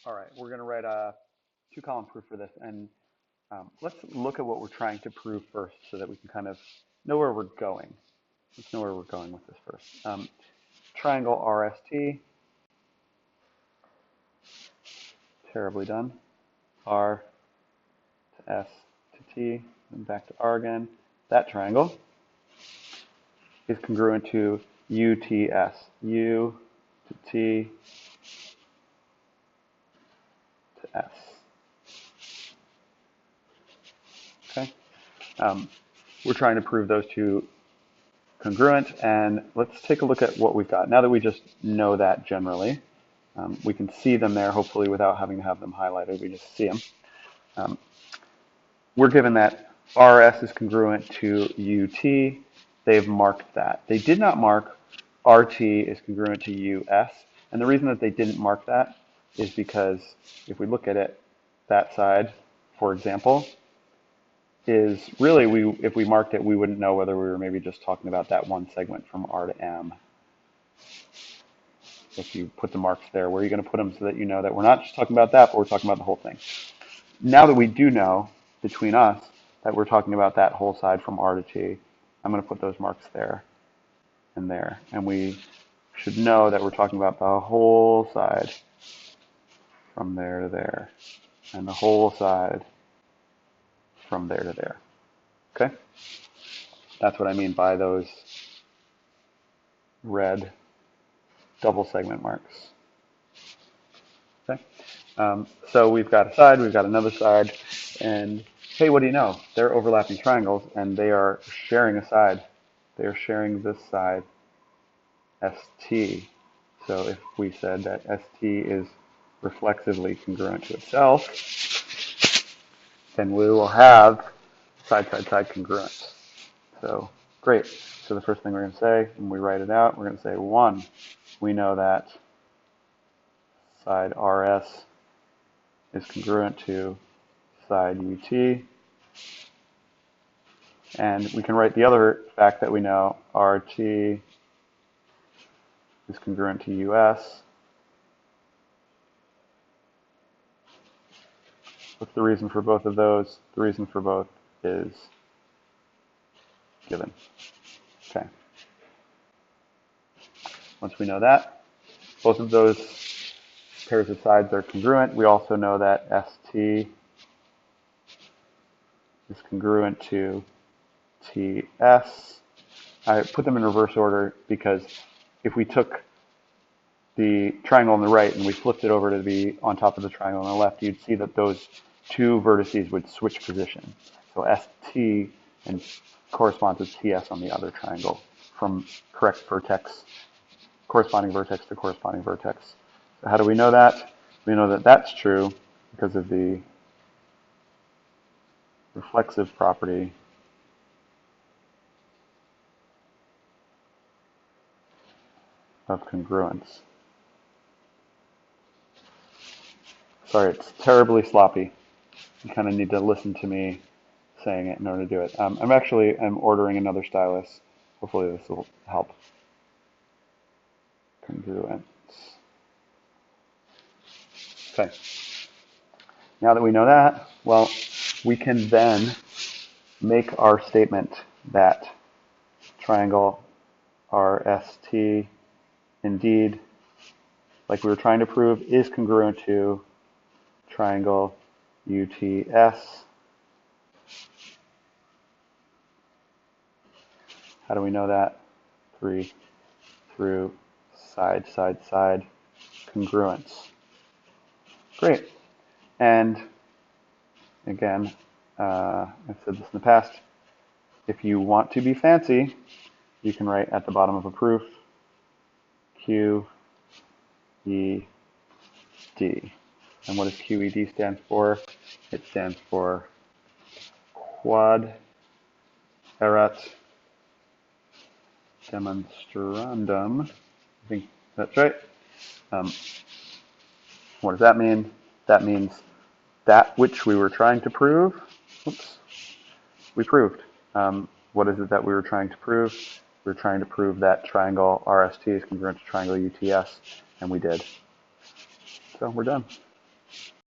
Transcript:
All right, we're going to write a two-column proof for this, and let's look at what we're trying to prove first so that we can kind of know where we're going. Let's know where we're going with this first. Triangle RST, terribly done. R to S to T, and back to R again. That triangle is congruent to UTS. U to T to S. Okay. We're trying to prove those two congruent, and let's take a look at what we've got. Now that we just know that generally, we can see them there hopefully without having to have them highlighted. We just see them. We're given that RS is congruent to UT. They've marked that. They did not mark RT is congruent to US, and the reason that they didn't mark that is because if we look at it, that side, for example, is really, if we marked it, we wouldn't know whether we were maybe just talking about that one segment from R to M. If you put the marks there, where are you going to put them so that you know that we're not just talking about that, but we're talking about the whole thing? Now that we do know between us that we're talking about that whole side from R to T, I'm going to put those marks there and there. And we should know that we're talking about the whole side from there to there, and the whole side from there to there. Okay? That's what I mean by those red double segment marks. Okay? So we've got a side, we've got another side, and hey, what do you know? They're overlapping triangles, and they are sharing a side. They are sharing this side, ST. So if we said that ST is reflexively congruent to itself, then we will have side-side-side congruence. So great. So the first thing we're going to say when we write it out, we're going to say 1. We know that side RS is congruent to side UT. And we can write the other fact that we know, RT is congruent to US. What's the reason for both of those? The reason for both is given. Okay. Once we know that, both of those pairs of sides are congruent. We also know that ST is congruent to TS. I put them in reverse order because if we took the triangle on the right and we flipped it over to be on top of the triangle on the left, you'd see that those two vertices would switch position. So ST and corresponds to TS on the other triangle from correct vertex, corresponding vertex to corresponding vertex. So how do we know that? We know that that's true because of the reflexive property of congruence. Sorry, it's terribly sloppy. You kind of need to listen to me saying it in order to do it. I'm ordering another stylus. Hopefully this will help. Congruence. Okay. Now that we know that, well, we can then make our statement that triangle RST indeed, like we were trying to prove, is congruent to triangle UTS. How do we know that? Through side-side-side congruence. Great. And again, I've said this in the past, if you want to be fancy, you can write at the bottom of a proof QED. And what does QED stand for? It stands for quad erat demonstrandum. I think that's right. What does that mean? That means that which we were trying to prove, we proved. What is it that we were trying to prove? We were trying to prove that triangle RST is congruent to triangle UTS, and we did. So we're done.